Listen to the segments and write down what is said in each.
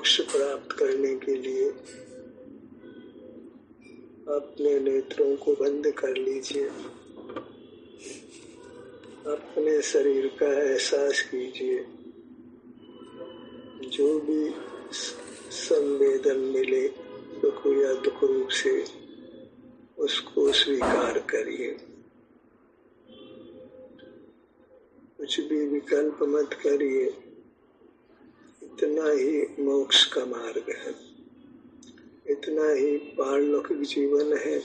मोक्ष प्राप्त करने के लिए अपने नेत्रों को बंद कर लीजिए। अपने शरीर का एहसास कीजिए। जो भी संवेदन मिले सुख या दुख रूप से, उसको स्वीकार करिए। कुछ भी विकल्प मत करिए। इतना ही मोक्ष का मार्ग है, इतना ही पारलौकिक जीवन है,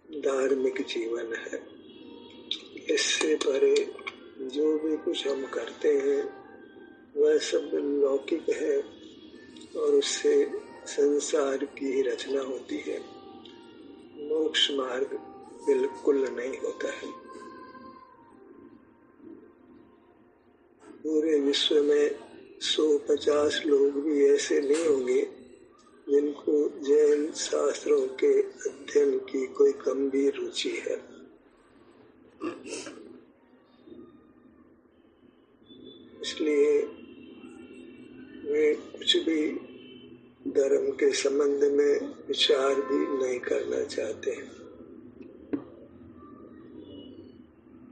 धार्मिक जीवन है। इससे परे जो भी कुछ हम करते हैं वह सब लौकिक है और उससे संसार की ही रचना होती है। मोक्ष मार्ग बिल्कुल नहीं होता है। पूरे विश्व में 150 लोग भी ऐसे नहीं होंगे जिनको जैन शास्त्रों के अध्ययन की कोई गंभीर रुचि है। इसलिए वे कुछ भी धर्म के संबंध में विचार भी नहीं करना चाहते हैं।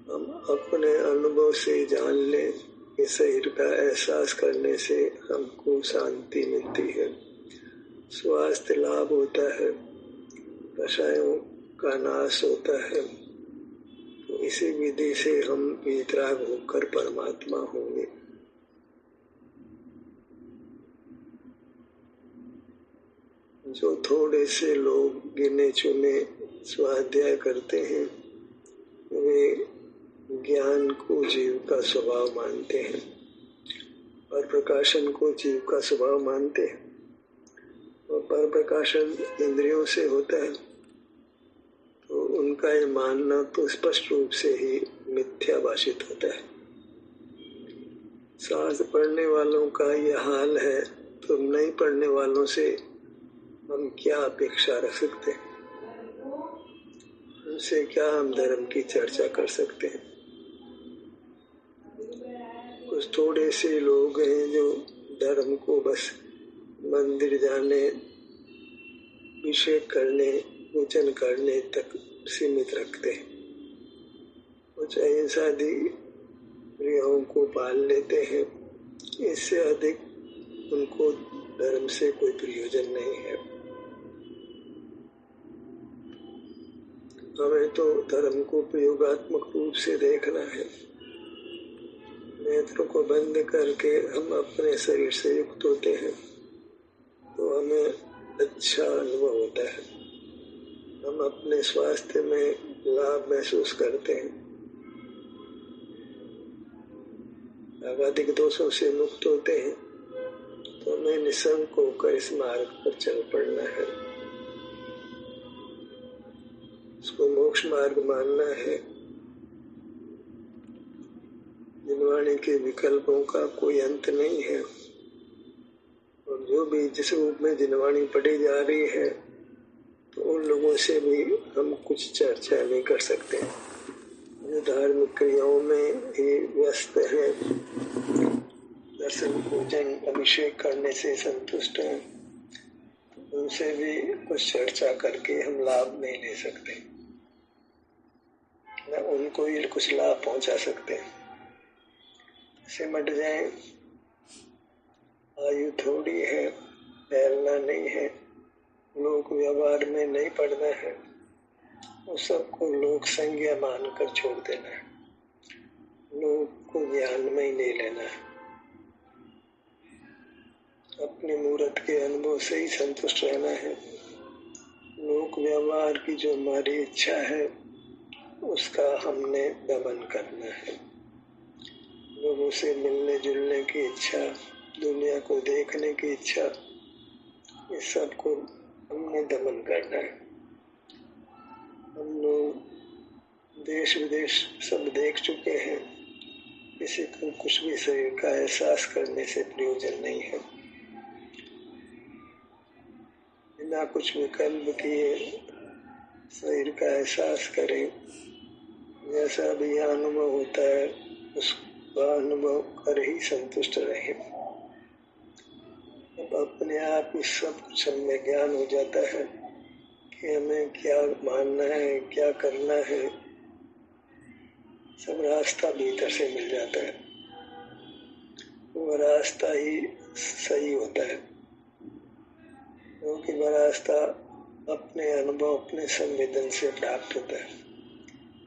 हम अपने अनुभव से जान लें कि शरीर का एहसास करने से हमको शांति मिलती है, स्वास्थ्य लाभ होता है, कषायों का नाश होता है। तो इसी विधि से हम वितराग होकर परमात्मा होंगे। जो थोड़े से लोग गिने चुने स्वाध्याय करते हैं वे ज्ञान को जीव का स्वभाव मानते हैं और प्रकाशन को जीव का स्वभाव मानते हैं। और पर प्रकाशन इंद्रियों से होता है तो उनका ये मानना तो स्पष्ट रूप से ही मिथ्या भाषित होता है। शास्त्र पढ़ने वालों का यह हाल है तो नहीं पढ़ने वालों से हम क्या अपेक्षा रख सकते हैं? उनसे क्या हम धर्म की चर्चा कर सकते हैं? कुछ थोड़े से लोग हैं जो धर्म को बस मंदिर जाने, अभिषेक करने, पूजन करने तक सीमित रखते हैं। कुछ अहिंसादी क्रियाओं को पाल लेते हैं। इससे अधिक उनको धर्म से कोई प्रयोजन नहीं है। हमें तो धर्म को प्रयोगात्मक रूप से देखना है। नेत्रों को बंद करके हम अपने शरीर से युक्त होते हैं तो हमें अच्छा अनुभव होता है। हम अपने स्वास्थ्य में लाभ महसूस करते हैं। आघातिक दोषों से मुक्त होते हैं तो हमें निसंक होकर इस मार्ग पर चल पड़ना है। इसको मोक्ष मार्ग मानना है। जिनवाणी के विकल्पों का कोई अंत नहीं है और जो भी जिस रूप में जिनवाणी पढ़ी जा रही है तो उन लोगों से भी हम कुछ चर्चा नहीं कर सकते। जो धार्मिक क्रियाओं में ही व्यस्त हैं, दर्शन पूजन अभिषेक करने से संतुष्ट हैं, उनसे भी कुछ चर्चा करके हम लाभ नहीं ले सकते, न उनको ही कुछ लाभ पहुंचा सकते हैं। सिमट जाए, आयु थोड़ी है, फैलना नहीं है, लोक व्यवहार में नहीं पड़ना है, उस सबको लोक संज्ञा मानकर छोड़ देना है, लोक को ज्ञान में ही नहीं लेना है। अपने मूर्त के अनुभव से ही संतुष्ट रहना है। लोक व्यवहार की जो हमारी इच्छा है उसका हमने दमन करना है। लोगों से मिलने जुलने की इच्छा, दुनिया को देखने की इच्छा, इस सब को हमने दमन करना है। हम लोग देश विदेश सब देख चुके हैं। किसी को कुछ भी शरीर का एहसास करने से प्रयोजन नहीं है। बिना कुछ विकल्प किए शरीर का एहसास करें। जैसा भी अनुभव होता है उसका अनुभव कर ही संतुष्ट रहे। अब अपने आप ही सब कुछ हमें ज्ञान हो जाता है कि हमें क्या मानना है, क्या करना है। सब रास्ता भीतर से मिल जाता है, वो रास्ता ही सही होता है, क्योंकि वह रास्ता अपने अनुभव, अपने संवेदन से प्राप्त होता है,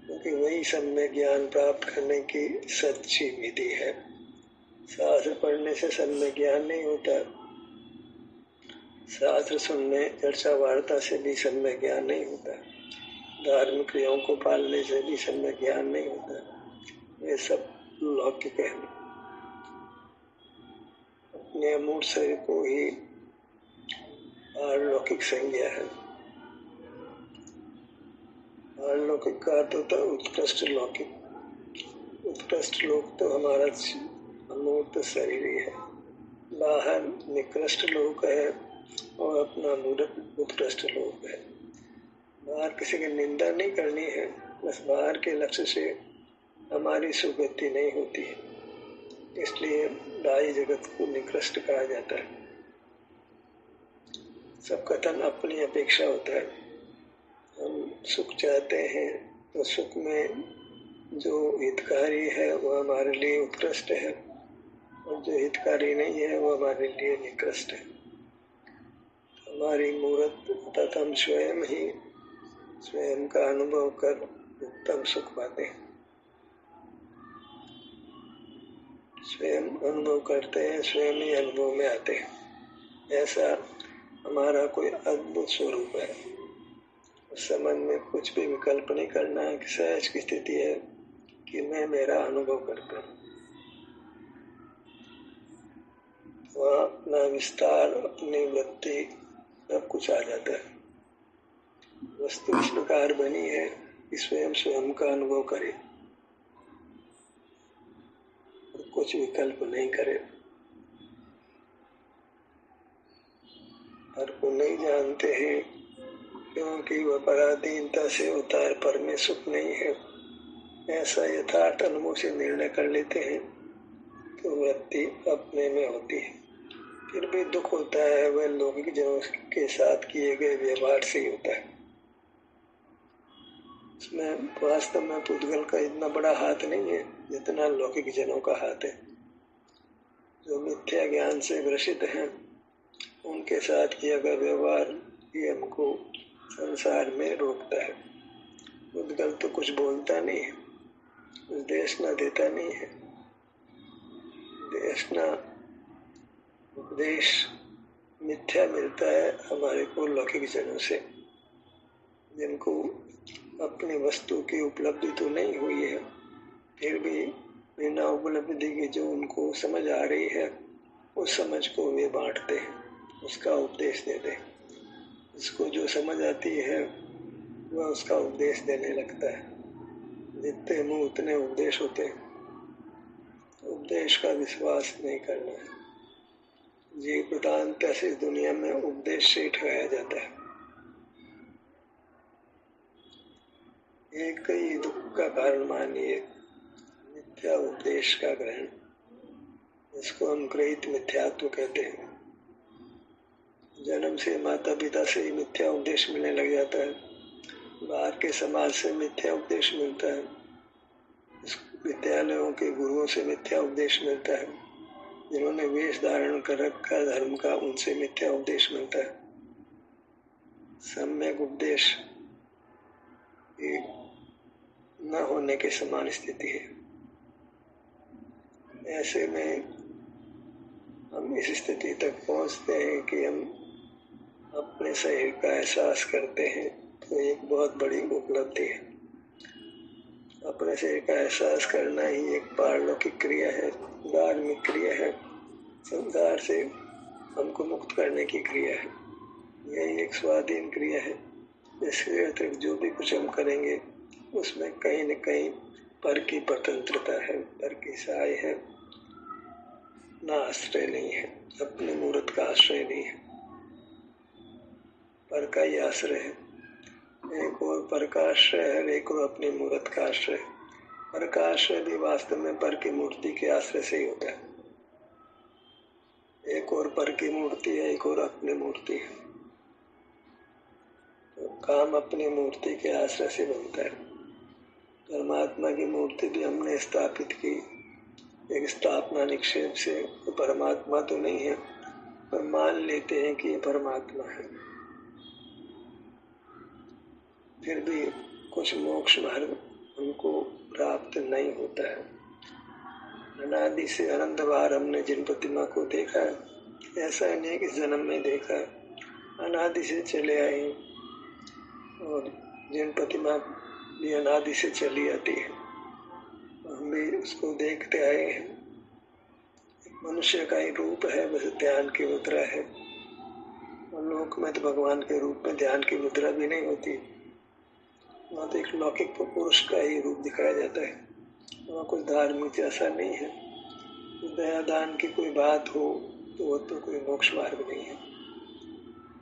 क्योंकि वही सब में ज्ञान प्राप्त करने की सच्ची विधि है। शास्त्र पढ़ने से सब में ज्ञान नहीं होता, शास्त्र सुनने, चर्चा वार्ता से भी सब में ज्ञान नहीं होता, धार्मिक क्रियाओं को पालने से भी सब में ज्ञान नहीं होता। ये सब लौकिक है, अपने अमूर्त शरीर को ही पारलौकिक संज्ञा है। पारलौकिक का अर्थ होता है उत्कृष्ट लौकिक। उत्कृष्ट लोक तो हमारा अमूर्त शरीर ही है, बाहर निकृष्ट लोक है और अपना मूर्त उत्कृष्ट लोक है। बाहर किसी की निंदा नहीं करनी है, बस बाहर के लक्ष्य से हमारी सुगति नहीं होती है, इसलिए बाह्य जगत को निकृष्ट कहा जाता है। सब कथन अपनी अपेक्षा होता है। हम सुख चाहते हैं तो सुख में जो हितकारी है वो हमारे लिए उत्कृष्ट है, और जो हितकारी नहीं है वो हमारे लिए निकृष्ट है। हमारी मूर्त तथा हम स्वयं ही स्वयं का अनुभव कर उत्तम सुख पाते हैं, स्वयं अनुभव करते हैं, स्वयं ही अनुभव में आते हैं। ऐसा हमारा कोई अद्भुत स्वरूप है। उस संबंध में कुछ भी विकल्प नहीं करना है कि सहज की स्थिति है कि मैं मेरा अनुभव करता हूँ। वहाँ अपना विस्तार, अपनी वृत्ति, सब कुछ आ जाता है। वस्तु इस प्रकार बनी है कि स्वयं स्वयं का अनुभव करे, कुछ विकल्प नहीं करे। हर को नहीं जानते हैं क्योंकि वह पराधीनता से होता है, पर में सुख नहीं है, ऐसा यथार्थ अनुभव से निर्णय कर लेते हैं तो वृत्ति अपने में होती है। फिर भी दुख होता है, वह लौकिक जनों के साथ किए गए व्यवहार से ही होता है। इसमें वास्तव में पुद्गल का इतना बड़ा हाथ नहीं है जितना लौकिक जनों का हाथ है। जो मिथ्या ज्ञान से ग्रसित हैं, उनके साथ किया गया व्यवहार ही हमको संसार में रोकता है। पुद्गल तो कुछ बोलता नहीं है, उपदेश न देता नहीं है। देश न उपदेश मिथ्या मिलता है हमारे को लौकिक जनों से, जिनको अपनी वस्तु की उपलब्धि तो नहीं हुई है, फिर भी बिना उपलब्धि के जो उनको समझ आ रही है उस समझ को वे बांटते हैं, उसका उपदेश देते हैं। जिसको जो समझ आती है वह उसका उपदेश देने लगता है। जितने मुँह उतने उपदेश होते हैं। उपदेश का विश्वास नहीं करना है। जीव प्रधानता से इस दुनिया में उपदेश से ठहराया जाता है। एक ही दुख का कारण मानिए मिथ्या उपदेश का ग्रहण, इसको हम गृहीत मिथ्यात्व कहते हैं। जन्म से माता पिता से ही मिथ्या उपदेश मिलने लग जाता है, बाहर के समाज से मिथ्या उपदेश मिलता है, विद्यालयों के गुरुओं से मिथ्या उपदेश मिलता है, जिन्होंने वेश धारण कर रखा धर्म का उनसे मिथ्या उपदेश मिलता है। सम्यक उपदेश न होने के समान स्थिति है। ऐसे में हम इस स्थिति तक पहुंचते हैं कि हम अपने शरीर का एहसास करते हैं, तो एक बहुत बड़ी उपलब्धि है। अपने शरीर का एहसास करना ही एक पारलौकिक क्रिया है, धार्मिक क्रिया है, संसार से हमको मुक्त करने की क्रिया है। यही एक स्वाधीन क्रिया है। इसके अतिरिक्त जो भी कुछ हम करेंगे उसमें कहीं न कहीं पर की स्वतंत्रता है, पर की सहाय है, ना आश्रय नहीं है, अपने मूर्त का आश्रय नहीं है, पर का ही आश्रय है। एक और पर का आश्रय है, एक और अपनी मूर्त का आश्रय। पर का आश्रय भी वास्तव में पर की मूर्ति के आश्रय से ही होता है। एक एक और पर की मूर्ति है, एक और अपनी मूर्ति है। तो काम अपनी मूर्ति के आश्रय से बनता है। परमात्मा की मूर्ति भी हमने स्थापित की एक स्थापना निक्षेप से। तो परमात्मा तो नहीं है, पर मान लेते हैं कि ये परमात्मा है। फिर भी कुछ मोक्ष मार्ग हमको प्राप्त नहीं होता है। अनादि से अनंत बार हमने जिन प्रतिमा को देखा है, ऐसा नहीं कि जन्म में देखा है, अनादि से चले आए हैं। और जिन प्रतिमा भी अनादि से चली आती है, हम भी उसको देखते आए हैं। मनुष्य का ही रूप है, बस ध्यान की मुद्रा है। और लोक में तो भगवान के रूप में ध्यान की मुद्रा भी नहीं होती, वहाँ तो एक लौकिक पुरुष का ही रूप दिखाया जाता है। वहाँ कुछ धार्मिक ऐसा नहीं है। दया दान की कोई बात हो तो वो तो कोई मोक्ष मार्ग नहीं है।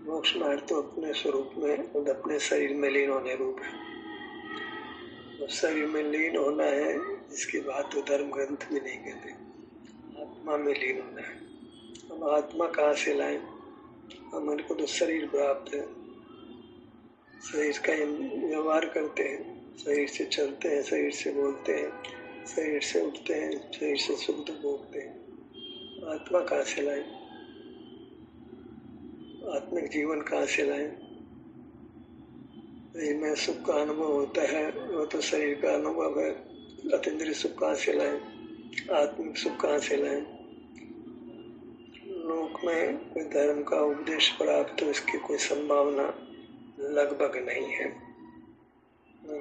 मोक्ष मार्ग तो अपने स्वरूप में और अपने शरीर में लीन होने रूप है। और शरीर में लीन होना है, जिसकी बात तो धर्म ग्रंथ भी नहीं कहते। आत्मा में लीन होना है। हम आत्मा कहाँ से लाएं? हमारे को तो शरीर प्राप्त है, शरीर का व्यवहार करते हैं, शरीर से चलते हैं, शरीर से बोलते हैं, शरीर से उठते हैं, शरीर से सुख दुख भोगते हैं। आत्मा कहाँ से लाएं? आत्मिक जीवन कहाँ से लाएं? शरीर में सुख का अनुभव होता है, वो तो शरीर का अनुभव है। अतीन्द्रिय सुख कहाँ से लाएं? आत्मिक सुख कहाँ से लाएं? लोक में कोई धर्म का उपदेश प्राप्त हो, इसकी कोई संभावना लगभग नहीं है।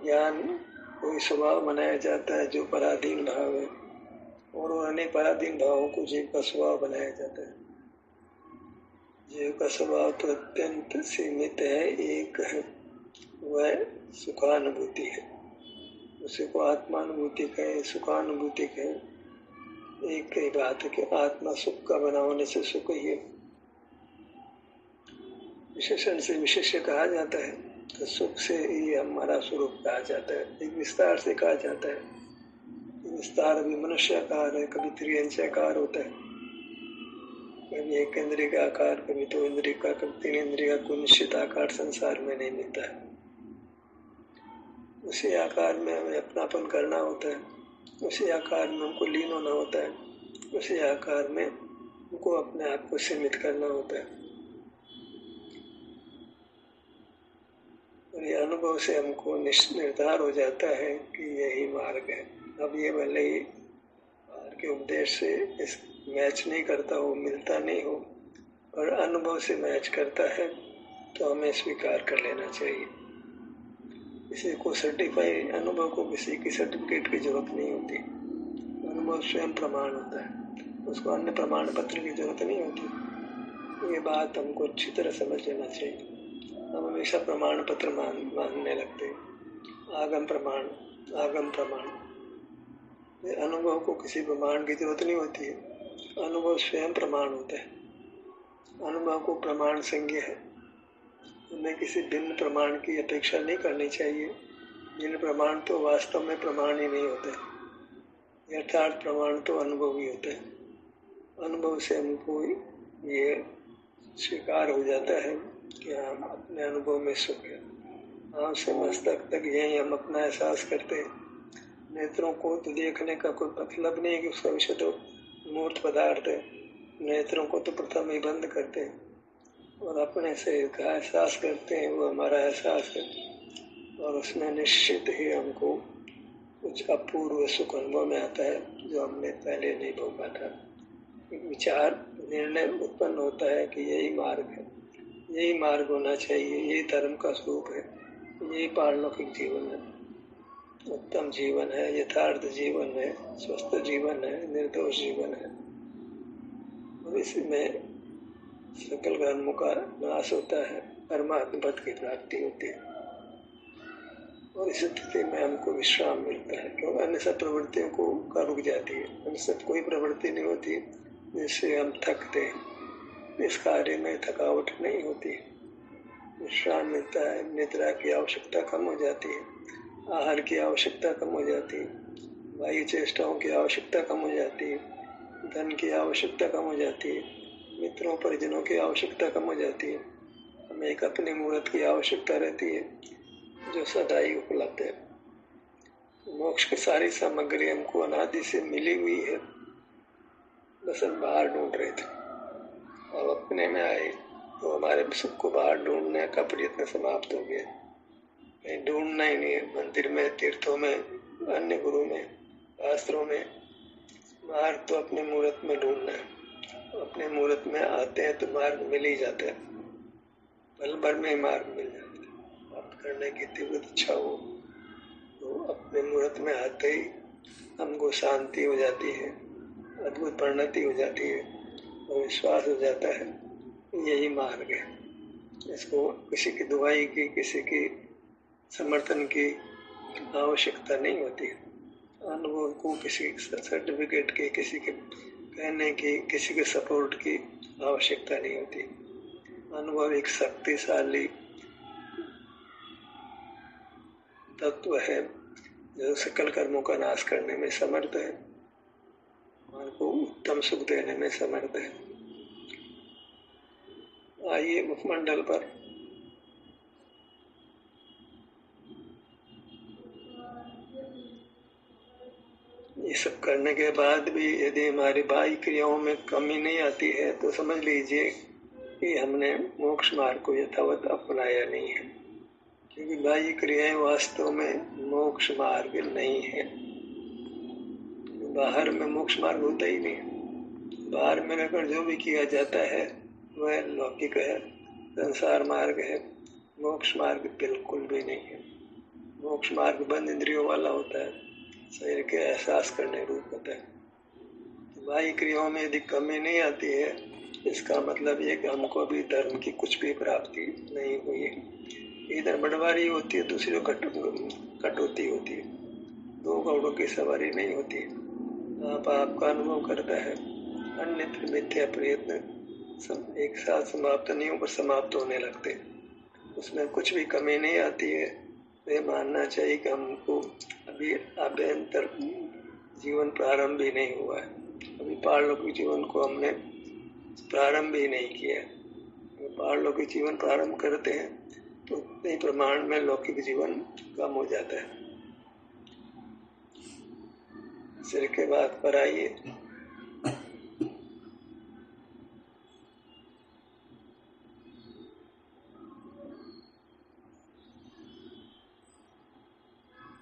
ज्ञान कोई स्वभाव बनाया जाता है जो पराधीन भाव है, और अनेक पराधीन भावों को जीव का स्वभाव बनाया जाता है। जीव का स्वभाव तो अत्यंत सीमित है, एक है, वह सुखानुभूति है। उसी को आत्मानुभूति कहे, सुखानुभूति कहे, एक ही बात है कि आत्मा सुख का बना होने से सुख ही है। विशेषण से विशेष्य कहा जाता है, तो सुख से ही हमारा स्वरूप कहा जाता है। एक विस्तार से कहा जाता है। विस्तार भी मनुष्याकार है, कभी त्रियंशाकार होता है, कभी एक इंद्रिय का आकार, कभी दो इंद्रिय का, कभी तीन इंद्रिय का। कोई निश्चित आकार संसार में नहीं मिलता है। उसी आकार में हमें अपनापन करना होता है, उसी आकार में हमको लीन होना होता है, उसी आकार में हमको अपने आप को सीमित करना होता है। और ये अनुभव से हमको निर्धार हो जाता है कि यही मार्ग है। अब ये भले ही बाहर के उपदेश से इस मैच नहीं करता हो, मिलता नहीं हो, और अनुभव से मैच करता है, तो हमें स्वीकार कर लेना चाहिए। किसी को सर्टिफाई, अनुभव को किसी की सर्टिफिकेट की जरूरत नहीं होती। अनुभव स्वयं प्रमाण होता है, उसको अन्य प्रमाण पत्र की जरूरत नहीं होती। ये बात हमको अच्छी तरह समझ लेना चाहिए। हम हमेशा प्रमाण पत्र मानने लगते हैं। आगम प्रमाण, आगम प्रमाण। अनुभव को किसी प्रमाण की जरूरत नहीं होती है, अनुभव स्वयं प्रमाण होता है। अनुभव को प्रमाण संज्ञ है, हमें किसी भिन्न प्रमाण की अपेक्षा नहीं करनी चाहिए। जिन प्रमाण तो वास्तव में प्रमाण ही नहीं होते, यथार्थ प्रमाण तो अनुभव ही होता है। अनुभव से हमको ये स्वीकार हो जाता है कि हम अपने अनुभव में सुख है। आँख से मस्तक तक यही हम अपना एहसास करते हैं। नेत्रों को तो देखने का कोई मतलब नहीं है कि उसका विषय तो मूर्त पदार्थ है। नेत्रों को तो प्रथम ही बंद करते हैं और अपने से का एहसास करते हैं, वो हमारा एहसास है। और उसमें निश्चित ही हमको कुछ अपूर्व सुख अनुभव में आता है जो हमने पहले नहीं भोगा था। एक विचार निर्णय उत्पन्न होता है कि यही मार्ग है, यही मार्ग होना चाहिए, यही धर्म का स्वरूप है, यही पारलौकिक जीवन है, उत्तम जीवन है, यथार्थ जीवन है, स्वस्थ जीवन है, निर्दोष जीवन है। और इसमें सकल कर्मों का नाश होता है, परमात्मा पद की प्राप्ति होती है। और इस स्थिति में हमको विश्राम मिलता है, क्योंकि अन्य सब प्रवृत्तियों को का रुक जाती है। अन्य सब कोई प्रवृत्ति नहीं होती जिससे हम थकते हैं। इस कार्य में थकावट नहीं होती, विश्राम मिलता है। निद्रा की आवश्यकता कम हो जाती है, आहार की आवश्यकता कम हो जाती है, बाह्य चेष्टाओं की आवश्यकता कम हो जाती है, धन की आवश्यकता कम हो जाती है, मित्रों परिजनों की आवश्यकता कम हो जाती है। हमें एक अपने मूर्त की आवश्यकता रहती है जो सदा ही उपलब्ध है। मोक्ष की सारी सामग्री हमको अनादि से मिली हुई है, बस हम बाहर ढूंढ रहे थे। अब अपने में आए तो हमारे सुख को बाहर ढूंढने का प्रयत्न समाप्त हो गया। कहीं ढूंढना ही नहीं है, मंदिर में, तीर्थों में, अन्य गुरु में, शास्त्रों में। मार्ग तो अपने मूर्त में ढूंढना है। अपने मूर्त में आते हैं तो मार्ग मिल ही जाता है, पल भर में मार्ग मिल जाता है। प्राप्त करने की तीव्र इच्छा हो तो अपने मूर्त में आते ही हमको शांति हो जाती है, अद्भुत परिणति हो जाती है और विश्वास हो जाता है यही मार्ग है। इसको किसी की दुआई की, किसी की समर्थन की आवश्यकता नहीं होती। अनुभव को किसी सर्टिफिकेट की, किसी के कहने की, किसी के सपोर्ट की आवश्यकता नहीं होती। अनुभव एक शक्तिशाली तत्व है जो सकल कर्मों का नाश करने में समर्थ है, मन को उत्तम सुख देने में समर्थ है। आइए मुखमंडल पर ये सब करने के बाद भी यदि हमारी बाह्य क्रियाओं में कमी नहीं आती है तो समझ लीजिए कि हमने मोक्ष मार्ग को यथावत अपनाया नहीं है, क्योंकि बाह्य क्रियाएं वास्तव में मोक्ष मार्ग नहीं है। बाहर में मोक्ष मार्ग होता ही नहीं। बाहर में रहकर जो भी किया जाता है वह लौकिक है, संसार मार्ग है। मोक्ष मार्ग बिल्कुल भी नहीं है। मोक्ष मार्ग बंद इंद्रियों वाला होता है, शरीर के एहसास करने रूप होता है। तो बाह्य क्रियाओं में यदि कमी नहीं आती है, इसका मतलब ये कि हमको भी धर्म की कुछ भी प्राप्ति नहीं हुई है। इधर बड़वारी होती है, दूसरी कटौती होती है। दो घोड़ों की सवारी नहीं होती। आप आपका अनुभव करता है, अन्यत्र मिथ्या प्रयत्न एक साथ समाप्त नहीं होकर समाप्त होने लगते। उसमें कुछ भी कमी नहीं आती है। तो ये मानना चाहिए कि हमको अभी अभ्यंतर जीवन प्रारंभ ही नहीं हुआ है। अभी पारलौकिक जीवन को हमने प्रारंभ ही नहीं किया। पारलौकिक जीवन प्रारंभ करते हैं तो उतने प्रमाण में लौकिक जीवन कम हो जाता है। सिर के बात पर आइए।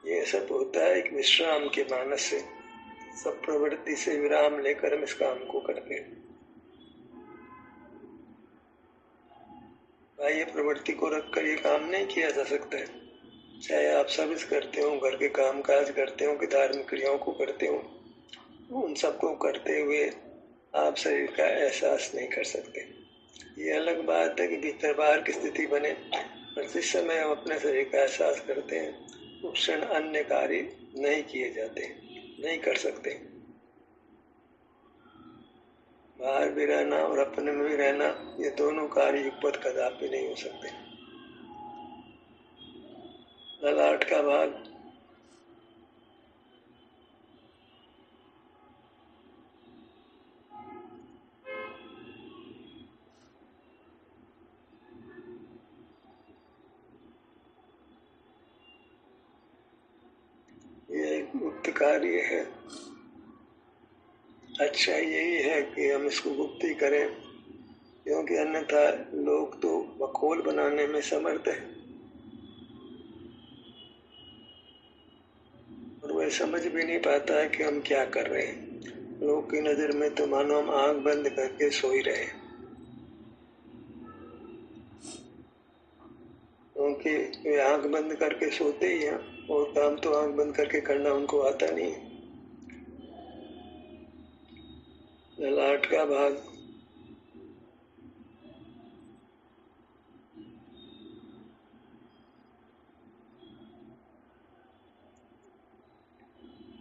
ये सब होता है एक विश्राम के मानस से। सब प्रवृत्ति से विराम लेकर हम इस काम को करते हैं। बाह्य प्रवृत्ति को रखकर ये काम नहीं किया जा सकता है। चाहे आप सर्विस करते हो, घर के काम काज करते हो कि धार्मिक क्रियाओं को करते हो, उन सबको करते हुए आप शरीर का एहसास नहीं कर सकते। ये अलग बात है कि भीतर बाहर की स्थिति बने, पर जिस समय हम अपने शरीर का एहसास करते हैं उस क्षण अन्य कार्य नहीं किए जाते, नहीं कर सकते। बाहर भी रहना और अपने में भी रहना, ये दोनों कार्य युगपथ कदापि नहीं हो सकते। ललाट का भाग ये एक गुप्त कार्य है। अच्छा यही है कि हम इसको गुप्त ही करें, क्योंकि अन्यथा लोग तो बखोल बनाने में समर्थ है और वह समझ भी नहीं पाता है कि हम क्या कर रहे हैं। लोग की नजर में तो मानो हम आंख बंद करके सो ही रहे हैं, क्योंकि वे आंख बंद करके सोते ही हैं और काम तो आंख बंद करके करना उनको आता नहीं। ललाट का भाग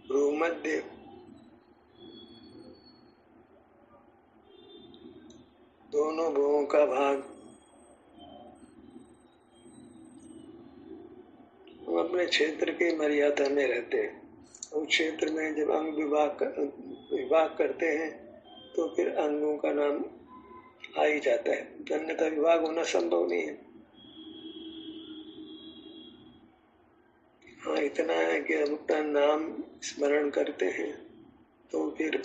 भ्रूमध्य दोनों भुवों का भाग। हम अपने क्षेत्र की मर्यादा में रहते हैं। उस क्षेत्र में जब अंग विभाग करते हैं तो फिर अंगों का नाम आ ही जाता है, अन्यथा विभाग होना संभव नहीं है। हाँ, इतना है कि हम अपना नाम स्मरण करते हैं तो फिर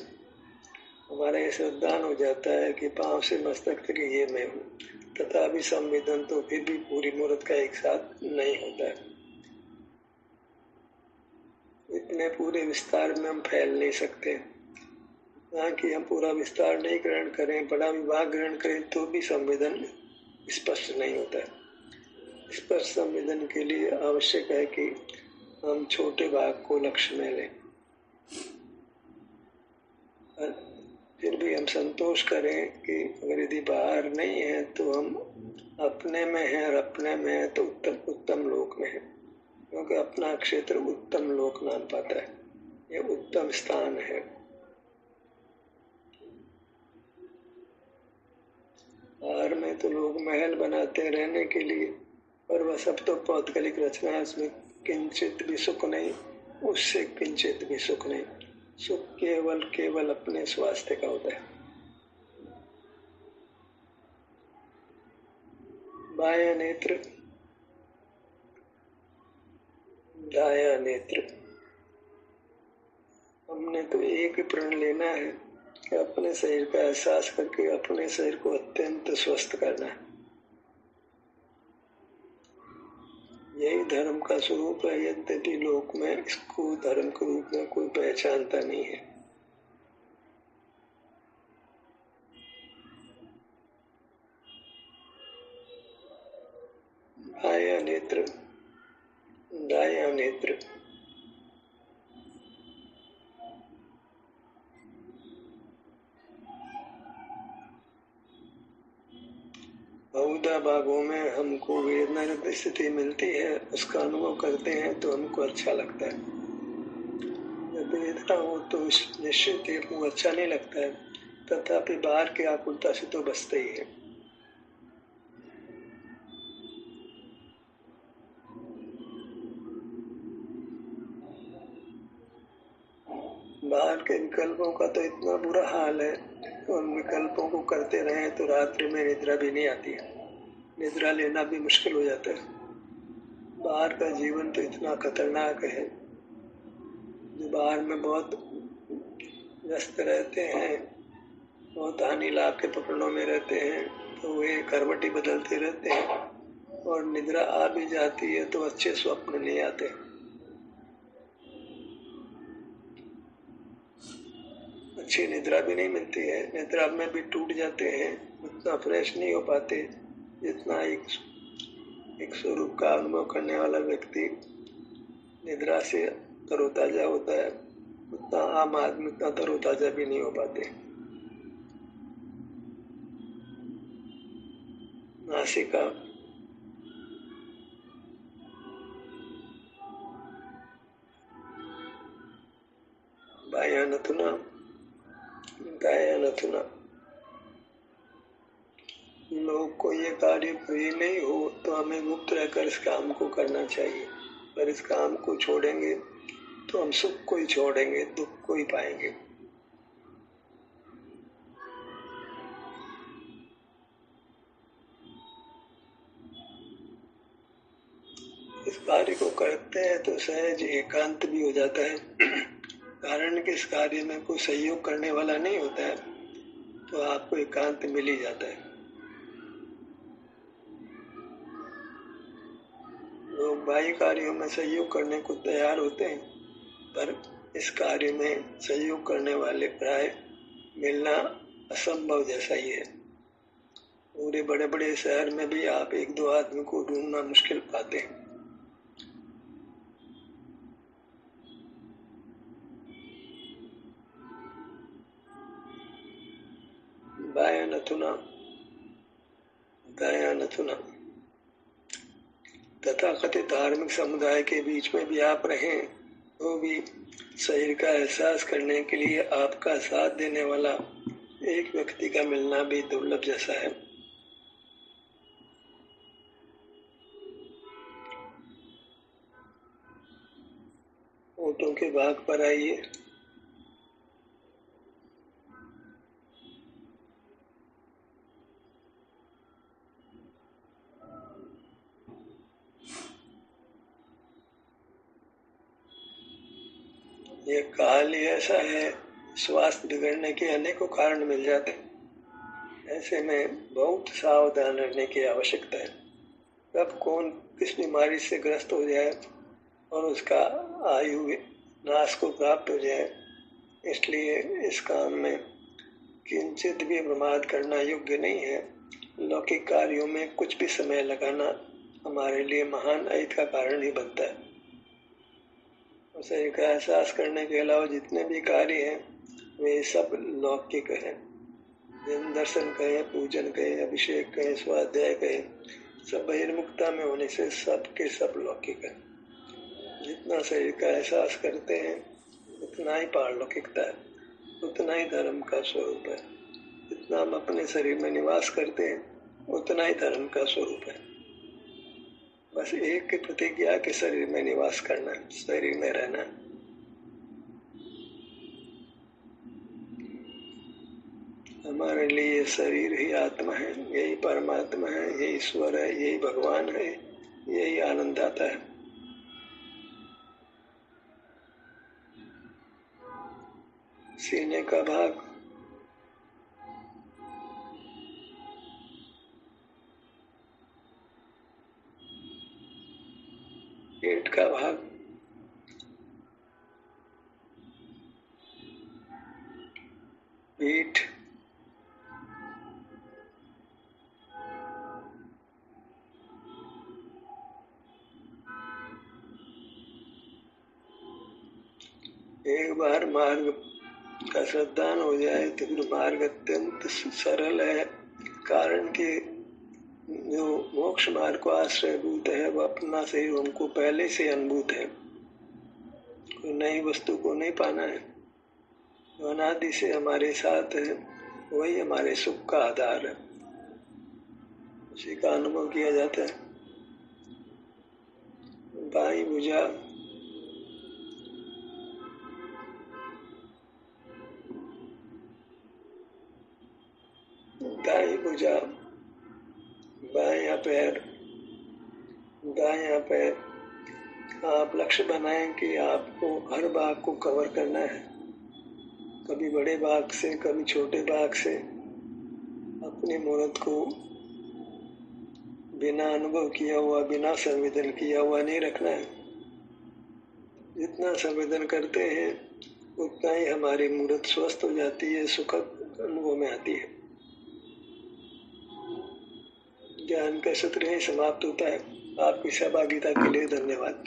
हमारा ये श्रद्धान हो जाता है कि पांव से मस्तक तक ये मैं हूँ, तथा भी संवेदन तो फिर भी पूरी मूर्त का एक साथ नहीं होता है। इतने पूरे विस्तार में हम फैल नहीं सकते। ना कि हम पूरा विस्तार नहीं ग्रहण करें, बड़ा विभाग ग्रहण करें तो भी संवेदन स्पष्ट नहीं होता है। स्पष्ट संवेदन के लिए आवश्यक है कि हम छोटे भाग को लक्ष्य में लें। फिर भी हम संतोष करें कि अगर यदि बाहर नहीं है तो हम अपने में हैं, और अपने में है तो उत्तम लोक में है, क्योंकि अपना क्षेत्र उत्तम लोक नाम पाता है, ये उत्तम स्थान है। बाहर में तो लोग महल बनाते हैं रहने के लिए, पर वह सब तो पौद्गलिक रचना है, उसमें किंचित भी सुख नहीं, उससे किंचित भी सुख नहीं। सुख केवल अपने स्वास्थ्य का होता है। बायां नेत्र, दायां नेत्र, हमने तो एक ही प्रण लेना है कि अपने शरीर का एहसास करके अपने शरीर को अत्यंत स्वस्थ करना है। यही धर्म का स्वरूप है, यद्यपि लोक में इसको धर्म के रूप में कोई पहचानता नहीं है। बायां नेत्र, दायां नेत्र, बहुधा भागों में हमको वेदना स्थिति मिलती है, उसका अनुभव करते हैं तो हमको अच्छा लगता है। जब वेदना हो तो निश्चित ही हमको अच्छा नहीं लगता है, तथापि बाहर की आकुलता से तो बचते ही है। बाहर के विकल्पों का तो इतना बुरा हाल है, तो उन विकल्पों को करते रहे तो रात्रि में निद्रा भी नहीं आती है, निद्रा लेना भी मुश्किल हो जाता है। बाहर का जीवन तो इतना खतरनाक है, जो बाहर में बहुत व्यस्त रहते हैं, बहुत हानि लाभ के पकड़ों में रहते हैं, तो वे करवटी बदलते रहते हैं, और निद्रा आ भी जाती है तो अच्छे स्वप्न नहीं आते। अच्छी निद्रा भी नहीं मिलती है, निद्रा में भी टूट जाते हैं, उतना फ्रेश नहीं हो पाते जितना एक स्वरूप का अनुभव करने वाला व्यक्ति निद्रा से तरोताजा होता है, उतना आम आदमी उतना तरोताजा भी नहीं हो पाते। नासिका, बायां नथुना, दायां नथुना। लोग को ये कार्य प्रिय नहीं हो तो हमें मुक्त रहकर इस काम को करना चाहिए, पर इस काम को छोड़ेंगे तो हम सुख को ही छोड़ेंगे, दुख को ही पाएंगे। इस कार्य को करते हैं तो सहज एकांत भी हो जाता है, कारण कि इस कार्य में कोई सहयोग करने वाला नहीं होता है, तो आपको एकांत मिल ही जाता है। लोग बाह्य कार्यों में सहयोग करने को तैयार होते हैं, पर इस कार्य में सहयोग करने वाले प्राय मिलना असंभव जैसा ही है। पूरे बड़े बड़े शहर में भी आप एक दो आदमी को ढूंढना मुश्किल पाते हैं। बायां नथुना, दायां नथुना। तथाकथित धार्मिक समुदाय के बीच में भी आप रहें तो भी शरीर का एहसास करने के लिए आपका साथ देने वाला एक व्यक्ति का मिलना भी दुर्लभ जैसा है। ओटों के भाग पर आइए। ये काल ही ऐसा है, स्वास्थ्य बिगड़ने के अनेकों कारण मिल जाते हैं। ऐसे में बहुत सावधान रहने की आवश्यकता है। कब कौन किस बीमारी से ग्रस्त हो जाए और उसका आयु नाश को प्राप्त हो जाए, इसलिए इस काम में किंचित भी प्रमाद करना योग्य नहीं है। लौकिक कार्यों में कुछ भी समय लगाना हमारे लिए महान अहित का कारण ही बनता है। शरीर का एहसास करने के अलावा जितने भी कार्य हैं वे सब लौकिक हैं। जिन दर्शन कहें, पूजन कहें, अभिषेक कहें, स्वाध्याय कहें, सब बहिर्मुखता में होने से सब के सब लौकिक है। जितना शरीर का एहसास करते हैं उतना ही पारलौकिकता है, उतना ही धर्म का स्वरूप है। जितना हम अपने शरीर में निवास करते हैं उतना ही धर्म का स्वरूप है। बस एक की प्रतिज्ञा के शरीर में निवास करना, शरीर में रहना। हमारे लिए शरीर ही आत्मा है, यही परमात्मा है, यही ईश्वर है, यही भगवान है, यही आनंद आता है। सीने का भाग पेट का भाग पीठ, एक बार मार्ग का श्रद्धान हो जाए तो फिर मार्ग अत्यंत सरल है। कारण कि जो मोक्ष मार्ग को आश्रयभूत है वह अपना शरीर हमको पहले से अनुभूत है। कोई नई वस्तु को नहीं पाना है। जो अनादि से हमारे साथ है वही हमारे सुख का आधार है, उसी का अनुभव किया जाता है। बाई भुजा दाई भुजा, बायां पैर, दायां पैर। आप लक्ष्य बनाएं कि आपको हर भाग को कवर करना है, कभी बड़े भाग से, कभी छोटे भाग से। अपनी मूर्त को बिना अनुभव किया हुआ, बिना संवेदन किया हुआ नहीं रखना है। जितना संवेदन करते हैं उतना ही हमारी मूर्त स्वस्थ हो जाती है, सुखद अनुभव में आती है। ज्ञान का सत्र यही समाप्त होता है। आपकी सहभागिता के लिए धन्यवाद।